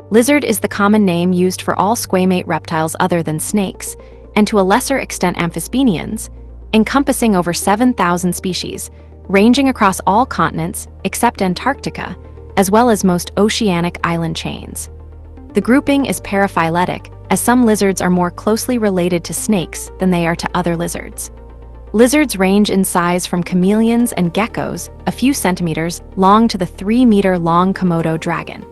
Lizard is the common name used for all squamate reptiles other than snakes, and to a lesser extent amphisbaenians, encompassing over 7,000 species, ranging across all continents except Antarctica, as well as most oceanic island chains. The grouping is paraphyletic, as some lizards are more closely related to snakes than they are to other lizards. Lizards range in size from chameleons and geckos, a few centimeters long, to the 3-meter-long Komodo dragon.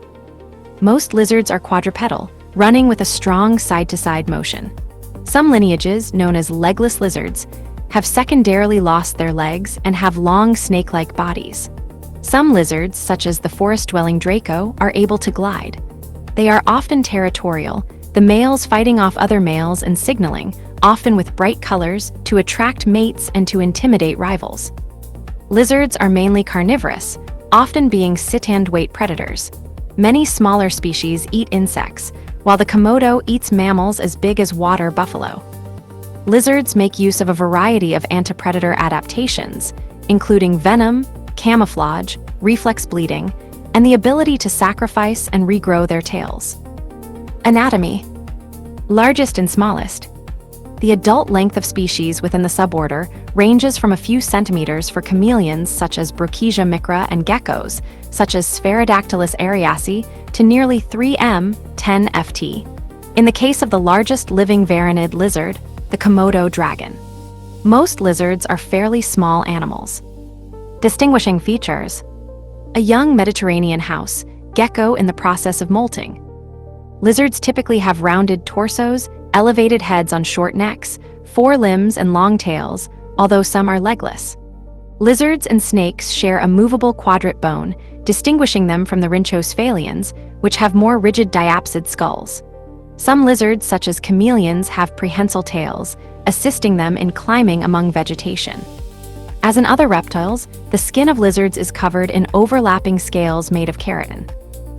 Most lizards are quadrupedal, running with a strong side-to-side motion. Some lineages, known as legless lizards, have secondarily lost their legs and have long snake-like bodies. Some lizards, such as the forest-dwelling Draco, are able to glide. They are often territorial, the males fighting off other males and signaling, often with bright colors, to attract mates and to intimidate rivals. Lizards are mainly carnivorous, often being sit-and-wait predators. Many smaller species eat insects, while the Komodo eats mammals as big as water buffalo. Lizards make use of a variety of antipredator adaptations, including venom, camouflage, reflex bleeding, and the ability to sacrifice and regrow their tails. Anatomy. Largest and smallest. The adult length of species within the suborder ranges from a few centimeters for chameleons such as Brookesia micra and geckos, such as Spherodactylus ariasi, to nearly 3 (10 ft). In the case of the largest living varanid lizard, the Komodo dragon. Most lizards are fairly small animals. Distinguishing features. A young Mediterranean house, gecko in the process of molting. Lizards typically have rounded torsos, elevated heads on short necks, 4 limbs and long tails, although some are legless. Lizards and snakes share a movable quadrate bone, distinguishing them from the rhynchocephalians, which have more rigid diapsid skulls. Some lizards, such as chameleons, have prehensile tails, assisting them in climbing among vegetation. As in other reptiles, the skin of lizards is covered in overlapping scales made of keratin.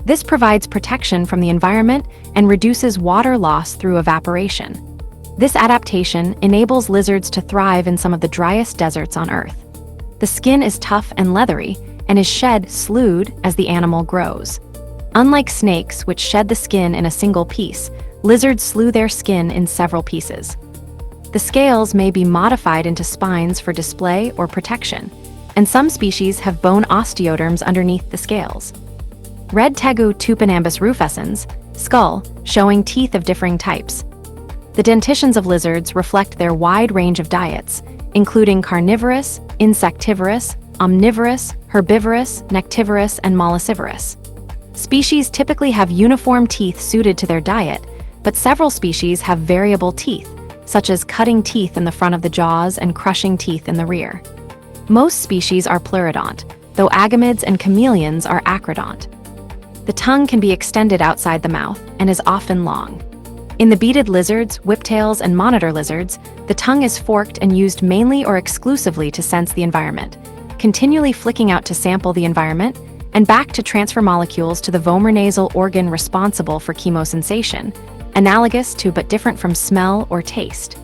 This provides protection from the environment and reduces water loss through evaporation. This adaptation enables lizards to thrive in some of the driest deserts on Earth. The skin is tough and leathery and is shed sloughed as the animal grows. Unlike snakes, which shed the skin in a single piece, lizards slough their skin in several pieces. The scales may be modified into spines for display or protection, and some species have bone osteoderms underneath the scales. Red tegu tupinambus rufescens, skull, showing teeth of differing types. The dentitions of lizards reflect their wide range of diets, including carnivorous, insectivorous, omnivorous, herbivorous, nectivorous, and molluscivorous. Species typically have uniform teeth suited to their diet, but several species have variable teeth, such as cutting teeth in the front of the jaws and crushing teeth in the rear. Most species are pleurodont, though agamids and chameleons are acrodont. The tongue can be extended outside the mouth and is often long. In the beaded lizards, whiptails, and monitor lizards, the tongue is forked and used mainly or exclusively to sense the environment, continually flicking out to sample the environment, and back to transfer molecules to the vomernasal organ responsible for chemosensation, analogous to but different from smell or taste.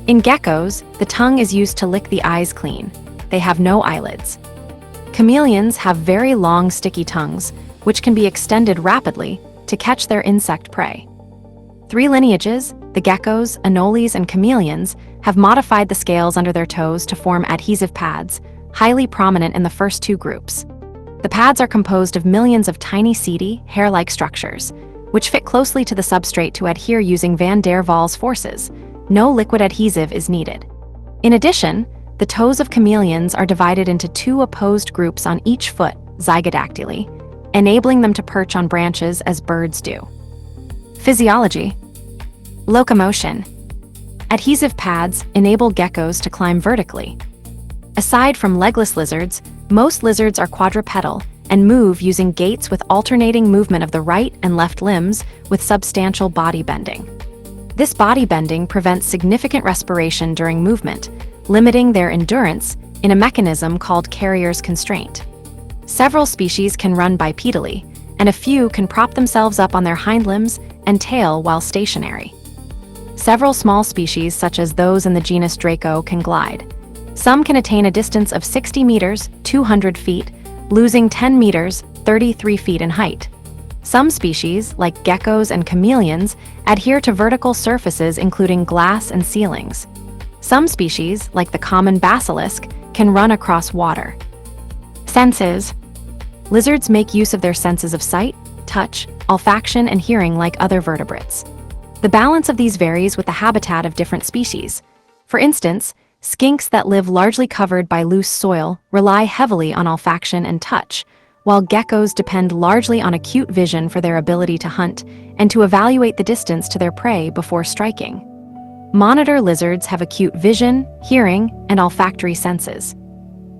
In geckos, the tongue is used to lick the eyes clean. They have no eyelids. Chameleons have very long sticky tongues, which can be extended rapidly to catch their insect prey. 3 lineages, the geckos, anoles, and chameleons, have modified the scales under their toes to form adhesive pads, highly prominent in the first 2 groups. The pads are composed of millions of tiny seedy, hair-like structures, which fit closely to the substrate to adhere using van der Waals forces. No liquid adhesive is needed. In addition, the toes of chameleons are divided into 2 opposed groups on each foot, zygodactyly, enabling them to perch on branches as birds do. Physiology. Locomotion. Adhesive pads enable geckos to climb vertically. Aside from legless lizards, most lizards are quadrupedal and move using gaits with alternating movement of the right and left limbs with substantial body bending. This body bending prevents significant respiration during movement, limiting their endurance in a mechanism called carrier's constraint. Several species can run bipedally, and a few can prop themselves up on their hind limbs and tail while stationary. Several small species, such as those in the genus Draco, can glide. Some can attain a distance of 60 meters, 200 feet, losing 10 meters, 33 feet in height. Some species, like geckos and chameleons, adhere to vertical surfaces including glass and ceilings. Some species, like the common basilisk, can run across water. Senses. Lizards make use of their senses of sight, touch, olfaction, and hearing like other vertebrates. The balance of these varies with the habitat of different species. For instance, skinks that live largely covered by loose soil rely heavily on olfaction and touch, while geckos depend largely on acute vision for their ability to hunt and to evaluate the distance to their prey before striking. Monitor lizards have acute vision, hearing, and olfactory senses.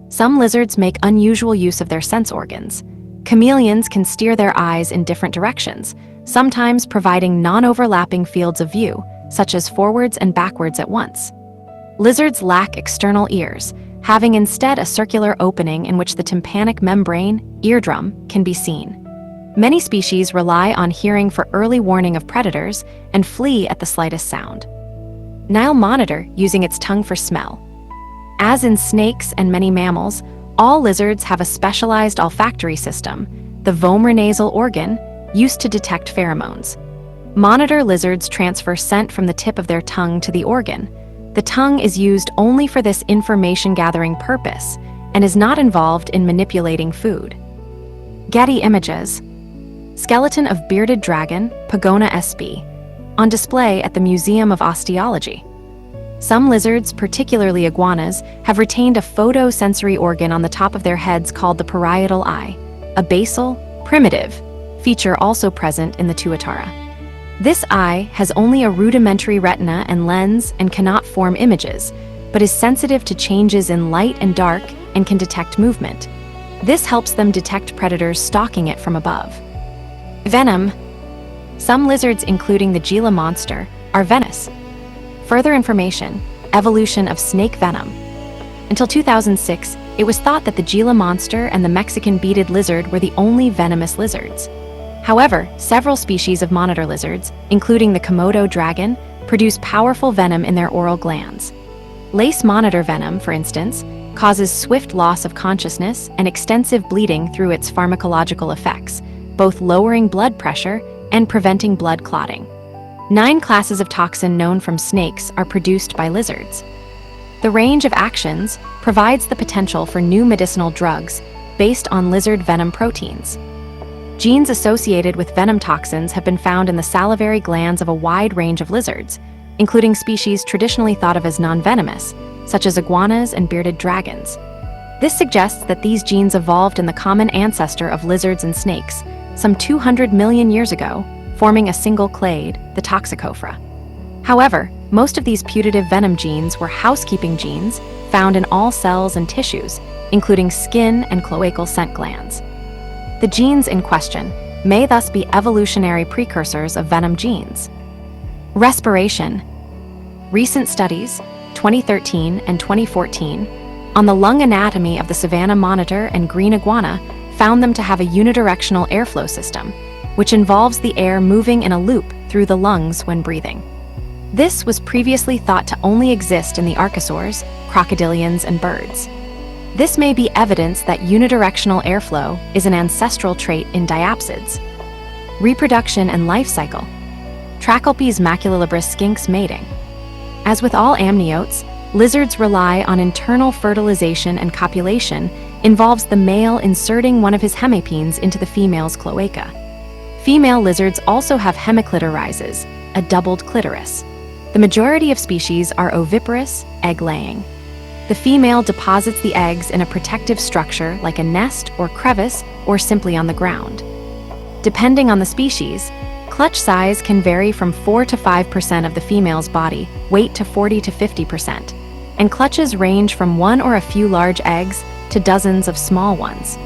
Some lizards make unusual use of their sense organs. Chameleons can steer their eyes in different directions, sometimes providing non-overlapping fields of view, such as forwards and backwards at once. Lizards lack external ears, having instead a circular opening in which the tympanic membrane, eardrum, can be seen. Many species rely on hearing for early warning of predators and flee at the slightest sound. Nile monitor using its tongue for smell. As in snakes and many mammals, all lizards have a specialized olfactory system, the vomeronasal organ, used to detect pheromones. Monitor lizards transfer scent from the tip of their tongue to the organ. The tongue is used only for this information-gathering purpose and is not involved in manipulating food. Getty images. Skeleton of bearded dragon, Pagona sp. On display at the Museum of Osteology. Some lizards, particularly iguanas, have retained a photosensory organ on the top of their heads called the parietal eye, a basal, primitive feature also present in the tuatara. This eye has only a rudimentary retina and lens and cannot form images, but is sensitive to changes in light and dark and can detect movement. This helps them detect predators stalking it from above. Venom. Some lizards, including the Gila monster, are venomous. Further information: evolution of snake venom. Until 2006, it was thought that the Gila monster and the Mexican beaded lizard were the only venomous lizards. However, several species of monitor lizards, including the Komodo dragon, produce powerful venom in their oral glands. Lace monitor venom, for instance, causes swift loss of consciousness and extensive bleeding through its pharmacological effects, both lowering blood pressure and preventing blood clotting. 9 classes of toxin known from snakes are produced by lizards. The range of actions provides the potential for new medicinal drugs based on lizard venom proteins. Genes associated with venom toxins have been found in the salivary glands of a wide range of lizards, including species traditionally thought of as non-venomous, such as iguanas and bearded dragons. This suggests that these genes evolved in the common ancestor of lizards and snakes, some 200 million years ago, forming a single clade, the toxicophora. However, most of these putative venom genes were housekeeping genes found in all cells and tissues, including skin and cloacal scent glands. The genes in question may thus be evolutionary precursors of venom genes. Respiration. Recent studies, 2013 and 2014, on the lung anatomy of the savanna monitor and green iguana found them to have a unidirectional airflow system, which involves the air moving in a loop through the lungs when breathing. This was previously thought to only exist in the archosaurs, crocodilians, and birds. This may be evidence that unidirectional airflow is an ancestral trait in diapsids. Reproduction and life cycle. Trachelpes maculolabris skinks mating. As with all amniotes, lizards rely on internal fertilization, and copulation involves the male inserting one of his hemipenes into the female's cloaca. Female lizards also have hemiclitorizes, a doubled clitoris. The majority of species are oviparous, egg-laying. The female deposits the eggs in a protective structure like a nest or crevice or simply on the ground. Depending on the species, clutch size can vary from 4 to 5% of the female's body weight to 40 to 50%, and clutches range from one or a few large eggs to dozens of small ones.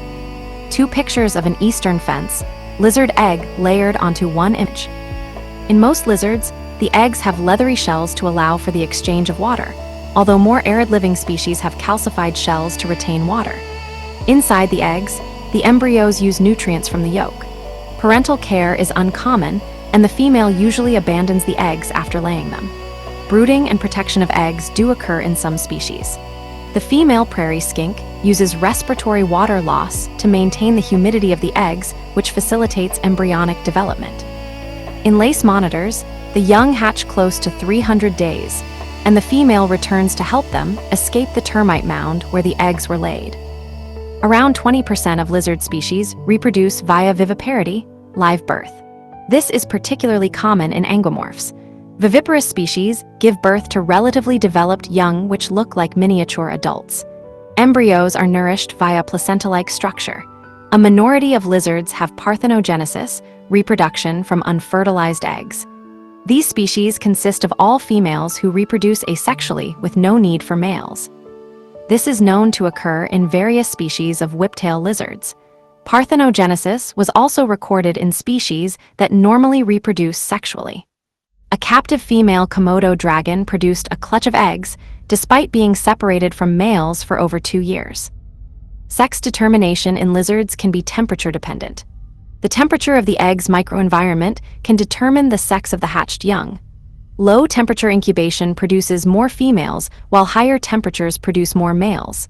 2 pictures of an eastern fence, lizard egg layered onto one image. In most lizards, the eggs have leathery shells to allow for the exchange of water, although more arid living species have calcified shells to retain water. Inside the eggs, the embryos use nutrients from the yolk. Parental care is uncommon, and the female usually abandons the eggs after laying them. Brooding and protection of eggs do occur in some species. The female prairie skink uses respiratory water loss to maintain the humidity of the eggs, which facilitates embryonic development. In lace monitors, the young hatch close to 300 days, and the female returns to help them escape the termite mound where the eggs were laid. Around 20% of lizard species reproduce via viviparity, live birth. This is particularly common in angiomorphs. Viviparous species give birth to relatively developed young which look like miniature adults. Embryos are nourished via placenta-like structure. A minority of lizards have parthenogenesis, reproduction from unfertilized eggs. These species consist of all females who reproduce asexually with no need for males. This is known to occur in various species of whiptail lizards. Parthenogenesis was also recorded in species that normally reproduce sexually. A captive female Komodo dragon produced a clutch of eggs despite being separated from males for over 2 years. Sex determination in lizards can be temperature dependent. The temperature of the egg's microenvironment can determine the sex of the hatched young. Low temperature incubation produces more females, while higher temperatures produce more males.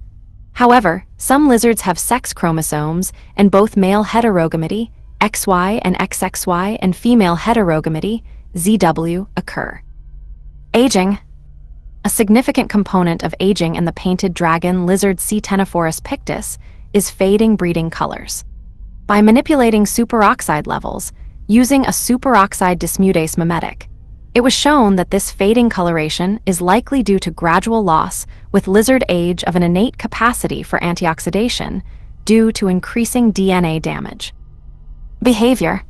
However, some lizards have sex chromosomes, and both male heterogamy, XY and XXY, and female heterogamy, ZW, occur. Aging. A significant component of aging in the painted dragon lizard C. Ctenophorus pictus is fading breeding colors. By manipulating superoxide levels, using a superoxide dismutase mimetic, it was shown that this fading coloration is likely due to gradual loss with lizard age of an innate capacity for antioxidation due to increasing DNA damage. Behavior.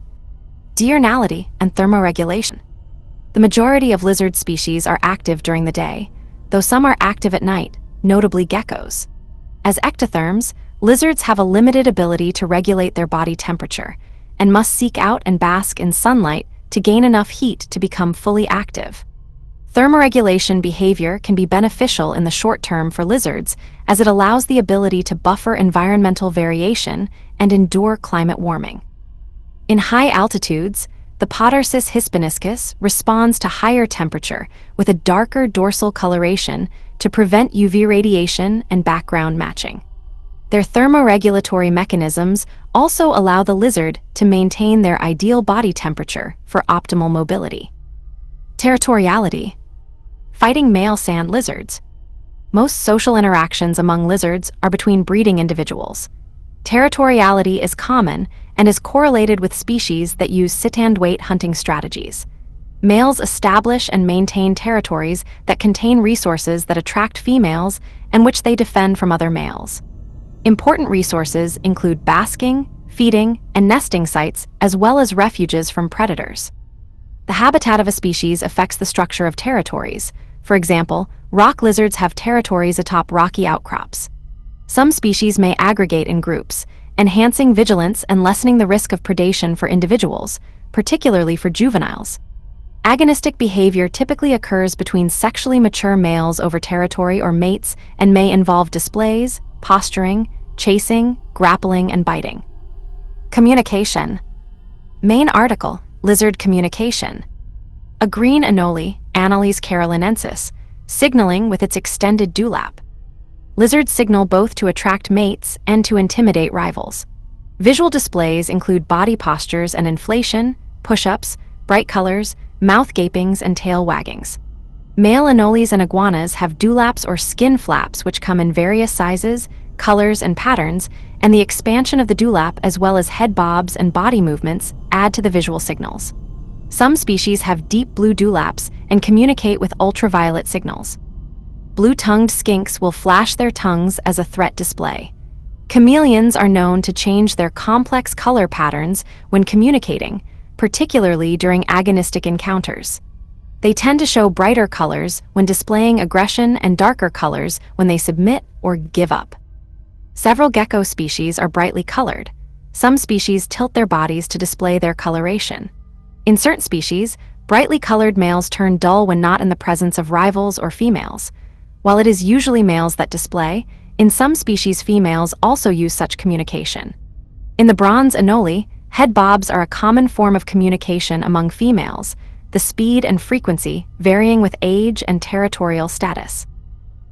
Diurnality and thermoregulation. The majority of lizard species are active during the day, though some are active at night, notably geckos. As ectotherms, lizards have a limited ability to regulate their body temperature and must seek out and bask in sunlight to gain enough heat to become fully active. Thermoregulation behavior can be beneficial in the short term for lizards as it allows the ability to buffer environmental variation and endure climate warming. In high altitudes, the Podarcis hispaniscus responds to higher temperature with a darker dorsal coloration to prevent UV radiation and background matching. Their thermoregulatory mechanisms also allow the lizard to maintain their ideal body temperature for optimal mobility. Territoriality. Fighting male sand lizards. Most social interactions among lizards are between breeding individuals. Territoriality is common and is correlated with species that use sit-and-wait hunting strategies. Males establish and maintain territories that contain resources that attract females and which they defend from other males. Important resources include basking, feeding, and nesting sites, as well as refuges from predators. The habitat of a species affects the structure of territories. For example, rock lizards have territories atop rocky outcrops. Some species may aggregate in groups, enhancing vigilance and lessening the risk of predation for individuals, particularly for juveniles. Agonistic behavior typically occurs between sexually mature males over territory or mates and may involve displays, posturing, chasing, grappling, and biting. Communication. Main article, lizard communication. A green anole, Anoles carolinensis, signaling with its extended dewlap. Lizards signal both to attract mates and to intimidate rivals. Visual displays include body postures and inflation, push-ups, bright colors, mouth gapings, and tail waggings. Male anoles and iguanas have dewlaps or skin flaps which come in various sizes, colors, and patterns, and the expansion of the dewlap as well as head bobs and body movements add to the visual signals. Some species have deep blue dewlaps and communicate with ultraviolet signals. Blue-tongued skinks will flash their tongues as a threat display. Chameleons are known to change their complex color patterns when communicating, particularly during agonistic encounters. They tend to show brighter colors when displaying aggression and darker colors when they submit or give up. Several gecko species are brightly colored. Some species tilt their bodies to display their coloration. In certain species, brightly colored males turn dull when not in the presence of rivals or females. While it is usually males that display, in some species females also use such communication. In the bronze anole, head bobs are a common form of communication among females, the speed and frequency varying with age and territorial status.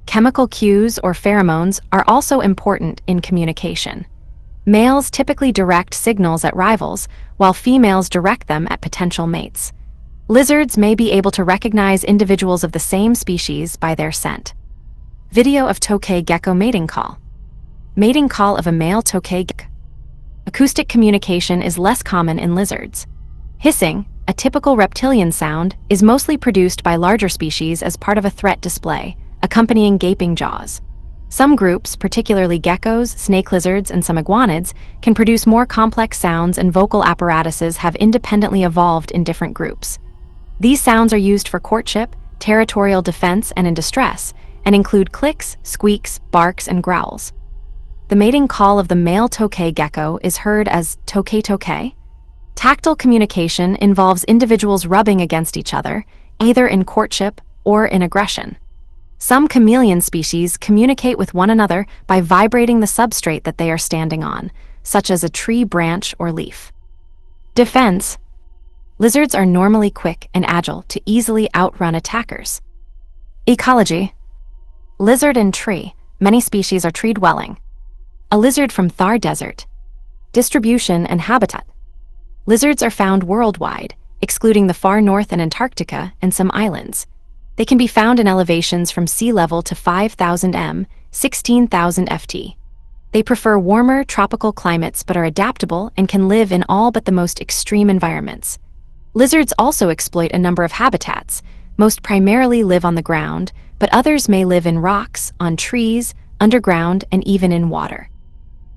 Chemical cues or pheromones are also important in communication. Males typically direct signals at rivals, while females direct them at potential mates. Lizards may be able to recognize individuals of the same species by their scent. Video of tokay gecko mating call. Mating call of a male tokay gecko. Acoustic communication is less common in lizards. Hissing, a typical reptilian sound, is mostly produced by larger species as part of a threat display, accompanying gaping jaws. Some groups, particularly geckos, snake lizards, and some iguanids, can produce more complex sounds, and vocal apparatuses have independently evolved in different groups. These sounds are used for courtship, territorial defense, and in distress, and include clicks, squeaks, barks, and growls. The mating call of the male tokay gecko is heard as tokay tokay. Tactile communication involves individuals rubbing against each other, either in courtship or in aggression. Some chameleon species communicate with one another by vibrating the substrate that they are standing on, such as a tree branch or leaf. Defense. Lizards are normally quick and agile to easily outrun attackers. Ecology. Lizard and tree. Many species are tree-dwelling. A lizard from Thar Desert. Distribution and habitat. Lizards are found worldwide, excluding the far north and Antarctica and some islands. They can be found in elevations from sea level to 5,000 m, 16,000 ft. They prefer warmer, tropical climates but are adaptable and can live in all but the most extreme environments. Lizards also exploit a number of habitats. Most primarily live on the ground, but others may live in rocks, on trees, underground, and even in water.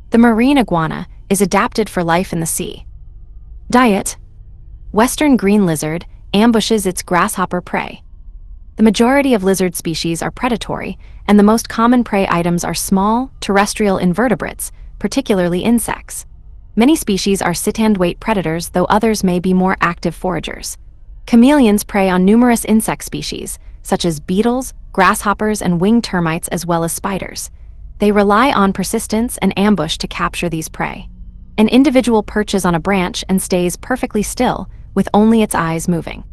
The marine iguana is adapted for life in the sea. Diet. Western green lizard ambushes its grasshopper prey. The majority of lizard species are predatory, and the most common prey items are small, terrestrial invertebrates, particularly insects. Many species are sit-and-wait predators, though others may be more active foragers. Chameleons prey on numerous insect species, such as beetles, grasshoppers, and winged termites, as well as spiders. They rely on persistence and ambush to capture these prey. An individual perches on a branch and stays perfectly still, with only its eyes moving.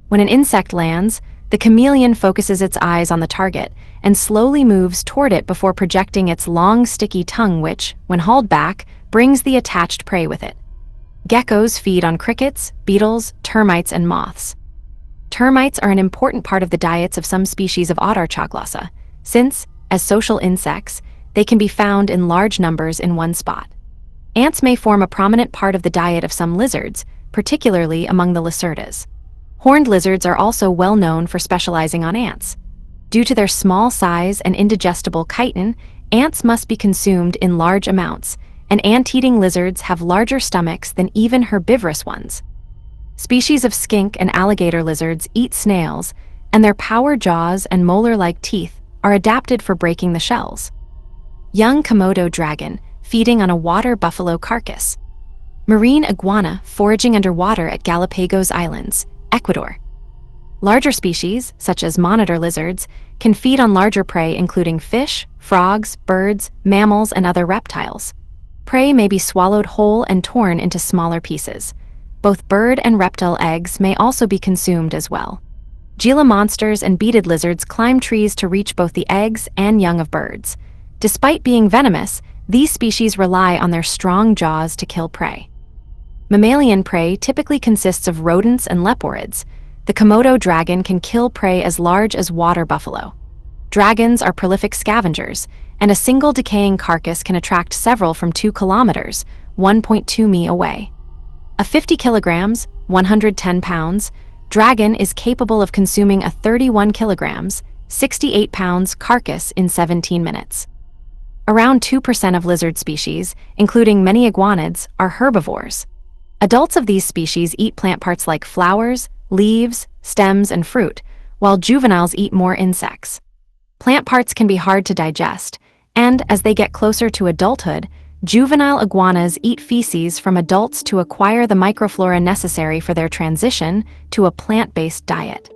When an insect lands, the chameleon focuses its eyes on the target and slowly moves toward it before projecting its long, sticky tongue, which, when hauled back, brings the attached prey with it. Geckos feed on crickets, beetles, termites, and moths. Termites are an important part of the diets of some species of Ottarchoglossa, since, as social insects, they can be found in large numbers in one spot. Ants may form a prominent part of the diet of some lizards, particularly among the Lacertas. Horned lizards are also well known for specializing on ants. Due to their small size and indigestible chitin, ants must be consumed in large amounts, and ant-eating lizards have larger stomachs than even herbivorous ones. Species of skink and alligator lizards eat snails, and their power jaws and molar-like teeth are adapted for breaking the shells. Young Komodo dragon feeding on a water buffalo carcass. Marine iguana foraging underwater at Galapagos Islands, Ecuador. Larger species, such as monitor lizards, can feed on larger prey including fish, frogs, birds, mammals, and other reptiles. Prey may be swallowed whole and torn into smaller pieces. Both bird and reptile eggs may also be consumed as well. Gila monsters and beaded lizards climb trees to reach both the eggs and young of birds. Despite being venomous, these species rely on their strong jaws to kill prey. Mammalian prey typically consists of rodents and leporids. The Komodo dragon can kill prey as large as water buffalo. Dragons are prolific scavengers, and a single decaying carcass can attract several from 2 kilometers, 1.2 mi away. A 50 kilograms, 110 pounds, dragon is capable of consuming a 31 kilograms, 68 pounds carcass in 17 minutes. Around 2% of lizard species, including many iguanids, are herbivores. Adults of these species eat plant parts like flowers, leaves, stems, and fruit, while juveniles eat more insects. Plant parts can be hard to digest, and as they get closer to adulthood, juvenile iguanas eat feces from adults to acquire the microflora necessary for their transition to a plant-based diet.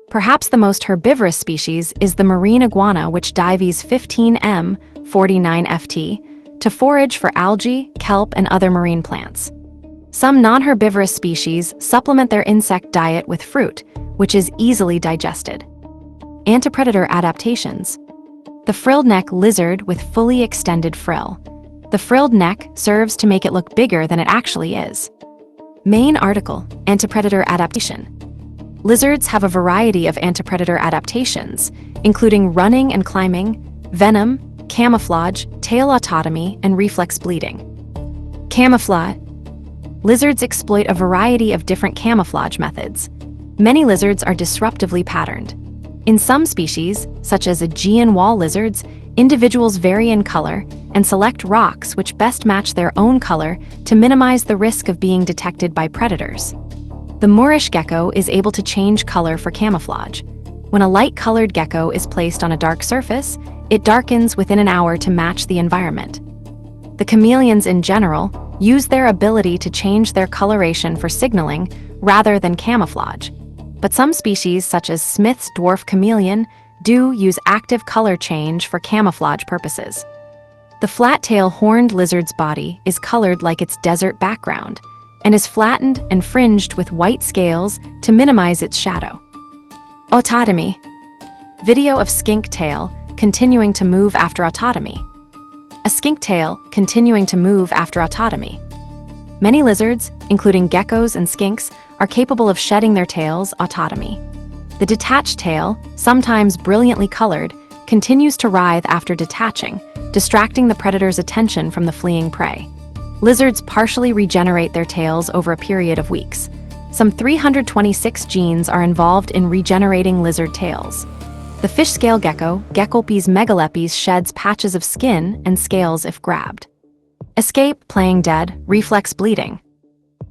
Perhaps the most herbivorous species is the marine iguana, which dives 15 m, 49 ft, to forage for algae, kelp, and other marine plants. Some non-herbivorous species supplement their insect diet with fruit, which is easily digested. Antipredator adaptations. The frilled neck lizard with fully extended frill. The frilled neck serves to make it look bigger than it actually is. Main article: Antipredator adaptation. Lizards have a variety of antipredator adaptations, including running and climbing, venom, camouflage, tail autotomy, and reflex bleeding. Camouflage. Lizards exploit a variety of different camouflage methods. Many lizards are disruptively patterned. In some species, such as Aegean wall lizards, individuals vary in color and select rocks which best match their own color to minimize the risk of being detected by predators. The Moorish gecko is able to change color for camouflage. When a light-colored gecko is placed on a dark surface, it darkens within an hour to match the environment. The chameleons in general use their ability to change their coloration for signaling rather than camouflage. But some species, such as Smith's dwarf chameleon, do use active color change for camouflage purposes. The flat-tail horned lizard's body is colored like its desert background and is flattened and fringed with white scales to minimize its shadow. Autotomy. Video of skink tail continuing to move after autotomy. A skink tail continuing to move after autotomy. Many lizards, including geckos and skinks, are capable of shedding their tails autotomy. The detached tail, sometimes brilliantly colored, continues to writhe after detaching, distracting the predator's attention from the fleeing prey. Lizards partially regenerate their tails over a period of weeks. Some 326 genes are involved in regenerating lizard tails. The fish scale gecko, Geckolpes megalepes, sheds patches of skin and scales if grabbed. Escape, playing dead, reflex bleeding.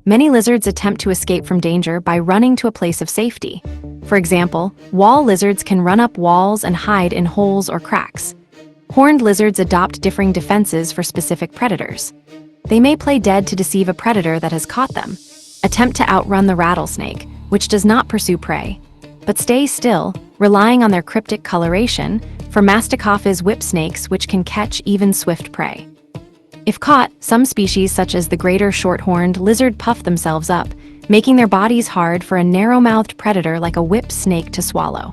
Many lizards attempt to escape from danger by running to a place of safety. For example, wall lizards can run up walls and hide in holes or cracks. Horned lizards adopt differing defenses for specific predators. They may play dead to deceive a predator that has caught them, attempt to outrun the rattlesnake, which does not pursue prey, but stay still, relying on their cryptic coloration for Masticaphis whip snakes, which can catch even swift prey. If caught, some species such as the greater short-horned lizard puff themselves up, making their bodies hard for a narrow-mouthed predator like a whip snake to swallow.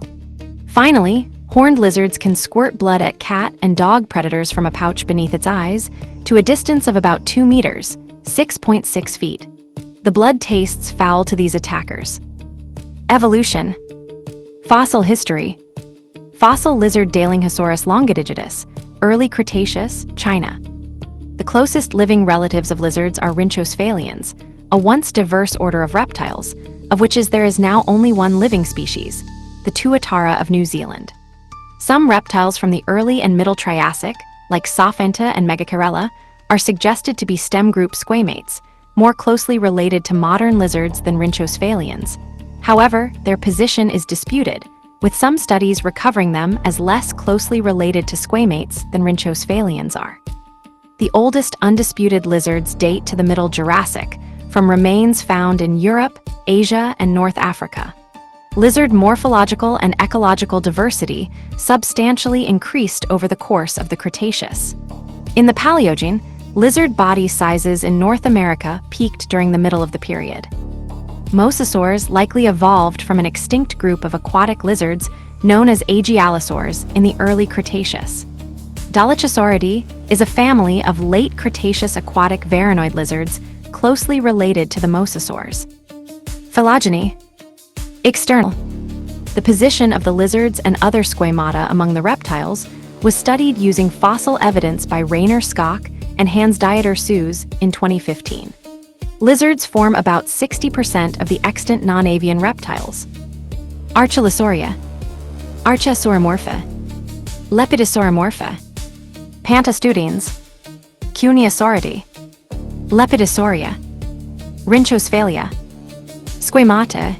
Finally, horned lizards can squirt blood at cat and dog predators from a pouch beneath its eyes to a distance of about 2 meters, 6.6 feet. The blood tastes foul to these attackers. Evolution. Fossil history. Fossil lizard Dailinghosaurus longidigitus, early Cretaceous, China. The closest living relatives of lizards are rhinchocephalians, a once diverse order of reptiles, of which there is now only one living species, the tuatara of New Zealand. Some reptiles from the early and middle Triassic, like Sophanta and Megacarella, are suggested to be stem group squamates, more closely related to modern lizards than rhinchocephalians. However, their position is disputed, with some studies recovering them as less closely related to squamates than rhinchocephalians are. The oldest undisputed lizards date to the Middle Jurassic, from remains found in Europe, Asia, and North Africa. Lizard morphological and ecological diversity substantially increased over the course of the Cretaceous. In the Paleogene, lizard body sizes in North America peaked during the middle of the period. Mosasaurs likely evolved from an extinct group of aquatic lizards known as Aegialosaurs in the early Cretaceous. Dolichosauridae is a family of late Cretaceous aquatic varanoid lizards closely related to the mosasaurs. Phylogeny. External. The position of the lizards and other squamata among the reptiles was studied using fossil evidence by Rainer Skok and Hans Dieter Sues in 2015. Lizards form about 60% of the extant non-avian reptiles. Archilosauria, Archaeosauromorpha, Lepidosauromorpha, Pantostudines, Cuneosauridae, Lepidosauria, Rhinchocephalia, Squamata.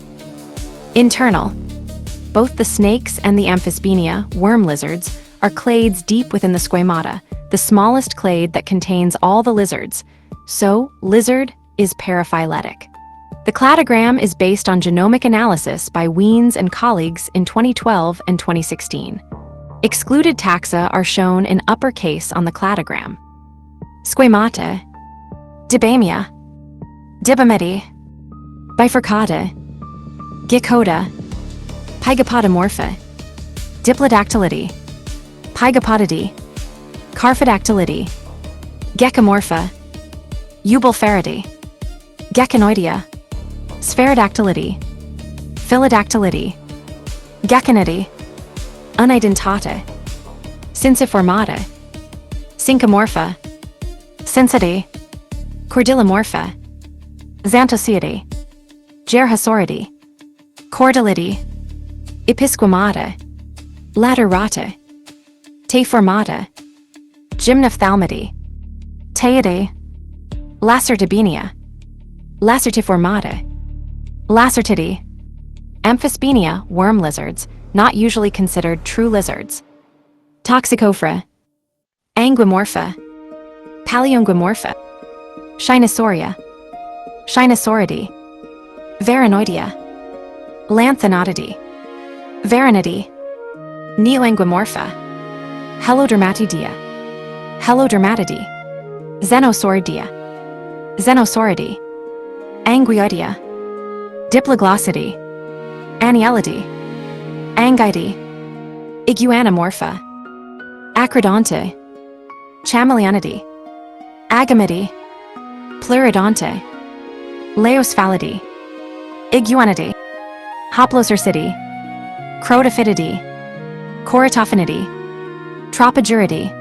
Internal. Both the snakes and the amphisbaenia, worm lizards, are clades deep within the squamata, the smallest clade that contains all the lizards. So, lizard is paraphyletic. The cladogram is based on genomic analysis by Wiens and colleagues in 2012 and 2016. Excluded taxa are shown in uppercase on the cladogram. Squamata, Dibamia, Dibomedi, Bifurcata, Gicoda, Pygopodomorpha, Diplodactylidae, Pygopodidae, Carphodactylidae, Gekomorpha, Eublephaриdae, Geconoidea, Spherodactylidae, Philodactylidae, Geconidae, Unidentata, Syncyformata, Syncomorpha, Syncytidae, Cordillomorpha, Xanthoceidae, Gerhasauridae, Chordalidae, Episquamata, Laterata, Teiformata, Gymnophthalmidae, Teiidae, Lacertibinia, Lacertiformata, Lacertidae, Amphisbaenia, worm lizards, not usually considered true lizards, Toxicophora, Anguimorpha, Paleoanguimorpha, Shinosauria, Shinosauridae, Varanoidea, Lanthanidae, Varanidae, Neoanguimorpha, Helodermatidea, Helodermatidae, Xenosauridae, Xenosauridae, Anguioidea, Diploglossidae, Anielidae, Angidae, Iguanamorpha, Acrodonte, Chameleonidae, Agamidae, Pleurodonte, Laeosphalidae, Iguanidae, Hoplocercidae, Crotophytidae, Coratophonidae, Tropaguridae,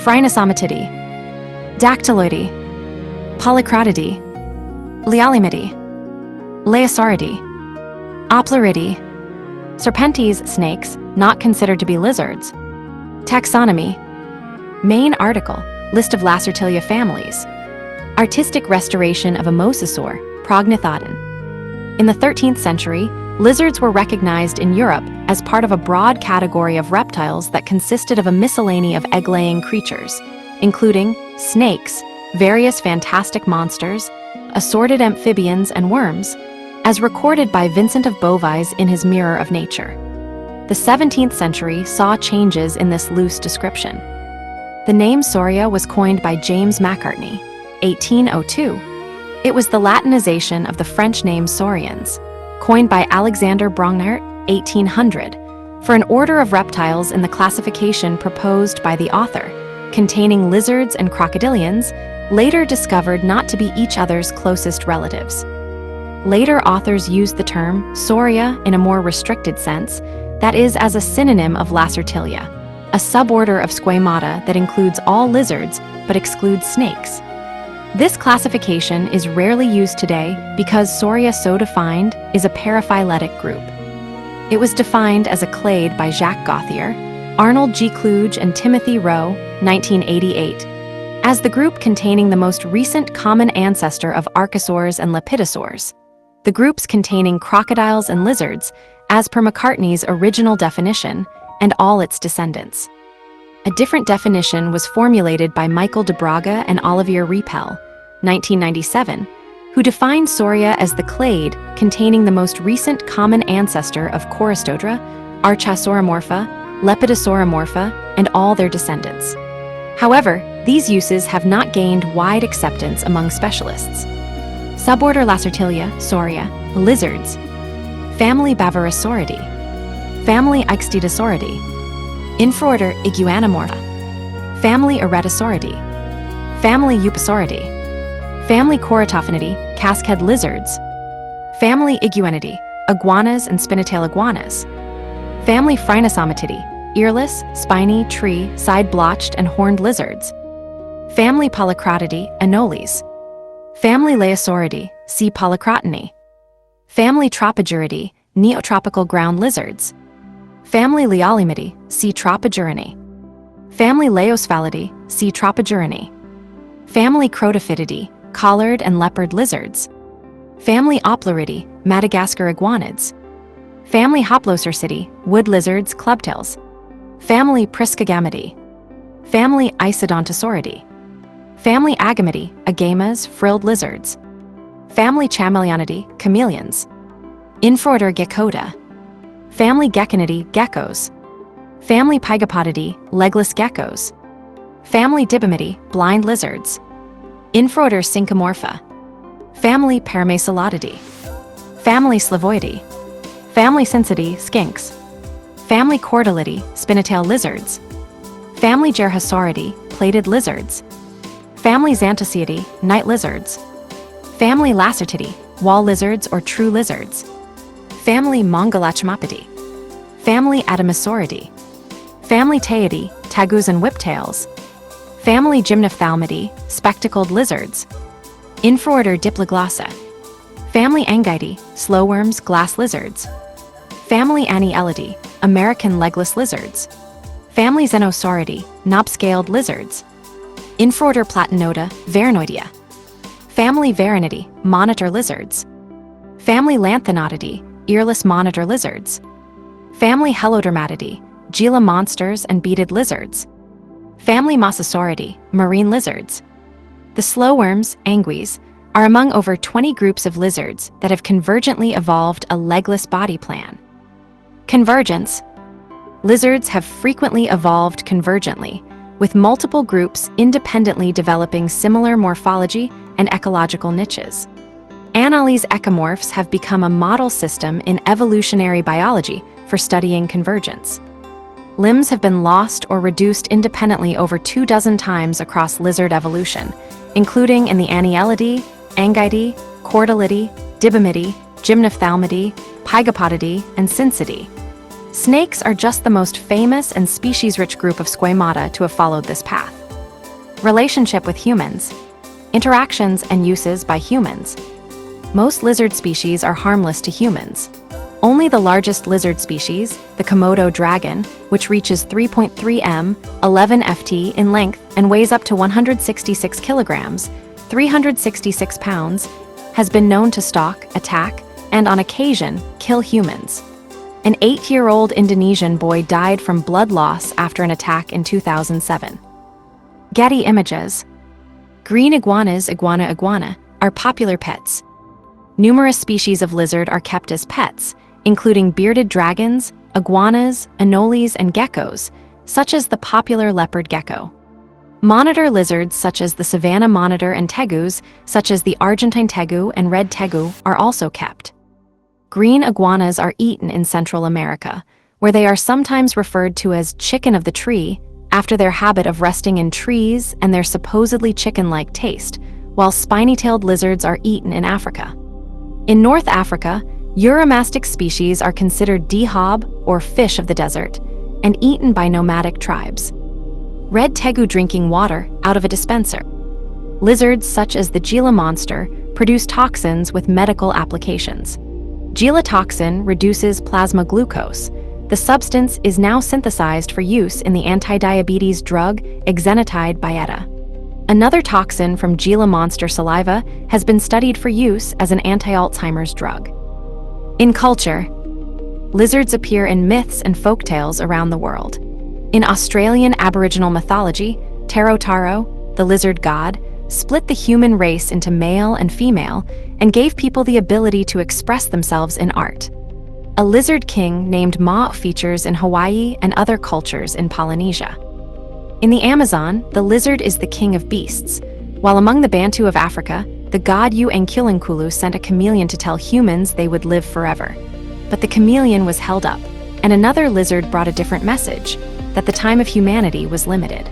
Phrynosomatidae, Dactyloidae, Polycrotidae, Lialymidae, Laeosauridae, Opluridae, Serpentes snakes, not considered to be lizards. Taxonomy. Main article, list of Lacertilia families. Artistic restoration of a mosasaur, Prognathodon. In the 13th century, lizards were recognized in Europe as part of a broad category of reptiles that consisted of a miscellany of egg-laying creatures, including snakes, various fantastic monsters, assorted amphibians and worms, as recorded by Vincent of Beauvais in his Mirror of Nature. The 17th century saw changes in this loose description. The name Sauria was coined by James Macartney, 1802. It was the Latinization of the French name saurians, coined by Alexander Brongniart, 1800, for an order of reptiles in the classification proposed by the author, containing lizards and crocodilians, later discovered not to be each other's closest relatives. Later authors used the term Sauria in a more restricted sense, that is, as a synonym of Lacertilia, a suborder of Squamata that includes all lizards but excludes snakes. This classification is rarely used today because Sauria so defined is a paraphyletic group. It was defined as a clade by Jacques Gauthier, Arnold G. Kluge, and Timothy Rowe, 1988, as the group containing the most recent common ancestor of archosaurs and lepidosaurs, the groups containing crocodiles and lizards, as per Macartney's original definition, and all its descendants. A different definition was formulated by Michael de Braga and Olivier Riepel, 1997, who defined Sauria as the clade containing the most recent common ancestor of Corystodra, Archosauromorpha, Lepidosauramorpha, and all their descendants. However, these uses have not gained wide acceptance among specialists. Suborder Lacertilia, Sauria, lizards. Family Bavarasauridae. Family Ixtedosauridae. Infraorder Iguanamorpha. Family Eretosauridae. Family Eupasauridae. Family Coratophonidae, casquehead lizards. Family Iguanidae, iguanas and spinatail iguanas. Family Phrynosomatidae, earless, spiny, tree, side-blotched, and horned lizards. Family Polycrotidae, anoles. Family Laeosauridae, see Polycrotinae. Family Tropaguridae, neotropical ground lizards. Family Lialymidae, see Tropagurinae. Family Laeosphalidae, see Tropagurinae. Family Crotophytidae, collared and leopard lizards. Family Opluridae, Madagascar iguanids. Family Hoplocercidae, wood lizards, clubtails. Family Priscogamidae. Family Isodontosauridae. Family Agamidae, agamas, frilled lizards. Family Chameleonidae, chameleons. Infraorder Geckoda. Family Geconidae, geckos. Family Pygopodidae, legless geckos. Family Dibimidae, blind lizards. Infraorder Syncomorpha. Family Paramecilodidae. Family Slavoidae. Family Syncytidae, skinks. Family Chordalidae, spinatail lizards. Family Gerhosauridae, plated lizards. Family Xanthoceidae, night lizards. Family Lacertidae, wall lizards or true lizards. Family Mongolachmappidae. Family Adamosauridae. Family Teiidae, tegus and whiptails. Family Gymnophthalmidae, spectacled lizards. Infraorder Diploglossa. Family Angidae, slowworms, glass lizards. Family Anielidae, American legless lizards. Family Xenosauridae, knob-scaled lizards. Infraorder Platanoda, Varanoidea. Family Varanidae, monitor lizards. Family Lanthanotidae, earless monitor lizards. Family Helodermatidae, Gila monsters and beaded lizards. Family Mosasauridae, marine lizards. The slowworms, anguis, are among over 20 groups of lizards that have convergently evolved a legless body plan. Convergence. Lizards have frequently evolved convergently, with multiple groups independently developing similar morphology and ecological niches. Annales ecomorphs have become a model system in evolutionary biology for studying convergence. Limbs have been lost or reduced independently over 24 times across lizard evolution, including in the Anielidae, Angidae, Chordalidae, Dibamidae, Gymnophthalmidae, Pygopodidae, and Cincidae. Snakes are just the most famous and species-rich group of squamata to have followed this path. Relationship with humans. Interactions and uses by humans. Most lizard species are harmless to humans. Only the largest lizard species, the Komodo dragon, which reaches 3.3 m, 11 ft in length and weighs up to 166 kilograms, 366 pounds, has been known to stalk, attack, and on occasion, kill humans. An 8-year-old Indonesian boy died from blood loss after an attack in 2007. Getty Images. Green iguanas, iguana, are popular pets. Numerous species of lizard are kept as pets, including bearded dragons, iguanas, anoles, and geckos, such as the popular leopard gecko. Monitor lizards such as the savanna monitor and tegus, such as the Argentine tegu and red tegu, are also kept. Green iguanas are eaten in Central America, where they are sometimes referred to as chicken of the tree, after their habit of resting in trees and their supposedly chicken-like taste, while spiny-tailed lizards are eaten in Africa. In North Africa, Uromastic species are considered dehob, or fish of the desert, and eaten by nomadic tribes. Red tegu drinking water out of a dispenser. Lizards such as the Gila monster produce toxins with medical applications. Gila toxin reduces plasma glucose. The substance is now synthesized for use in the anti-diabetes drug exenatide Byetta. Another toxin from Gila monster saliva has been studied for use as an anti-Alzheimer's drug. In culture, lizards appear in myths and folktales around the world. In Australian Aboriginal mythology, Tarotaro, the lizard god, split the human race into male and female and gave people the ability to express themselves in art. A lizard king named Ma features in Hawaii and other cultures in Polynesia. In the Amazon, the lizard is the king of beasts, while among the Bantu of Africa, the god U'Enkilunkulu sent a chameleon to tell humans they would live forever. But the chameleon was held up, and another lizard brought a different message, that the time of humanity was limited.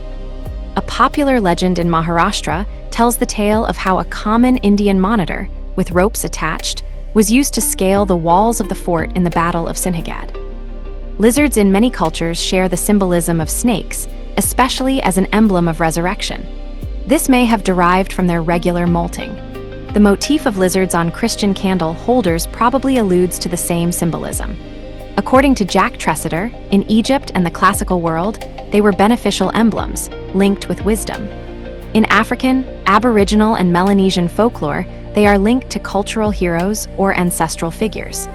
A popular legend in Maharashtra tells the tale of how a common Indian monitor, with ropes attached, was used to scale the walls of the fort in the Battle of Sinhagad. Lizards in many cultures share the symbolism of snakes, especially as an emblem of resurrection. This may have derived from their regular molting. The motif of lizards on Christian candle holders probably alludes to the same symbolism. According to Jack Tressiter, in Egypt and the classical world, they were beneficial emblems, linked with wisdom. In African, Aboriginal, and Melanesian folklore, they are linked to cultural heroes or ancestral figures.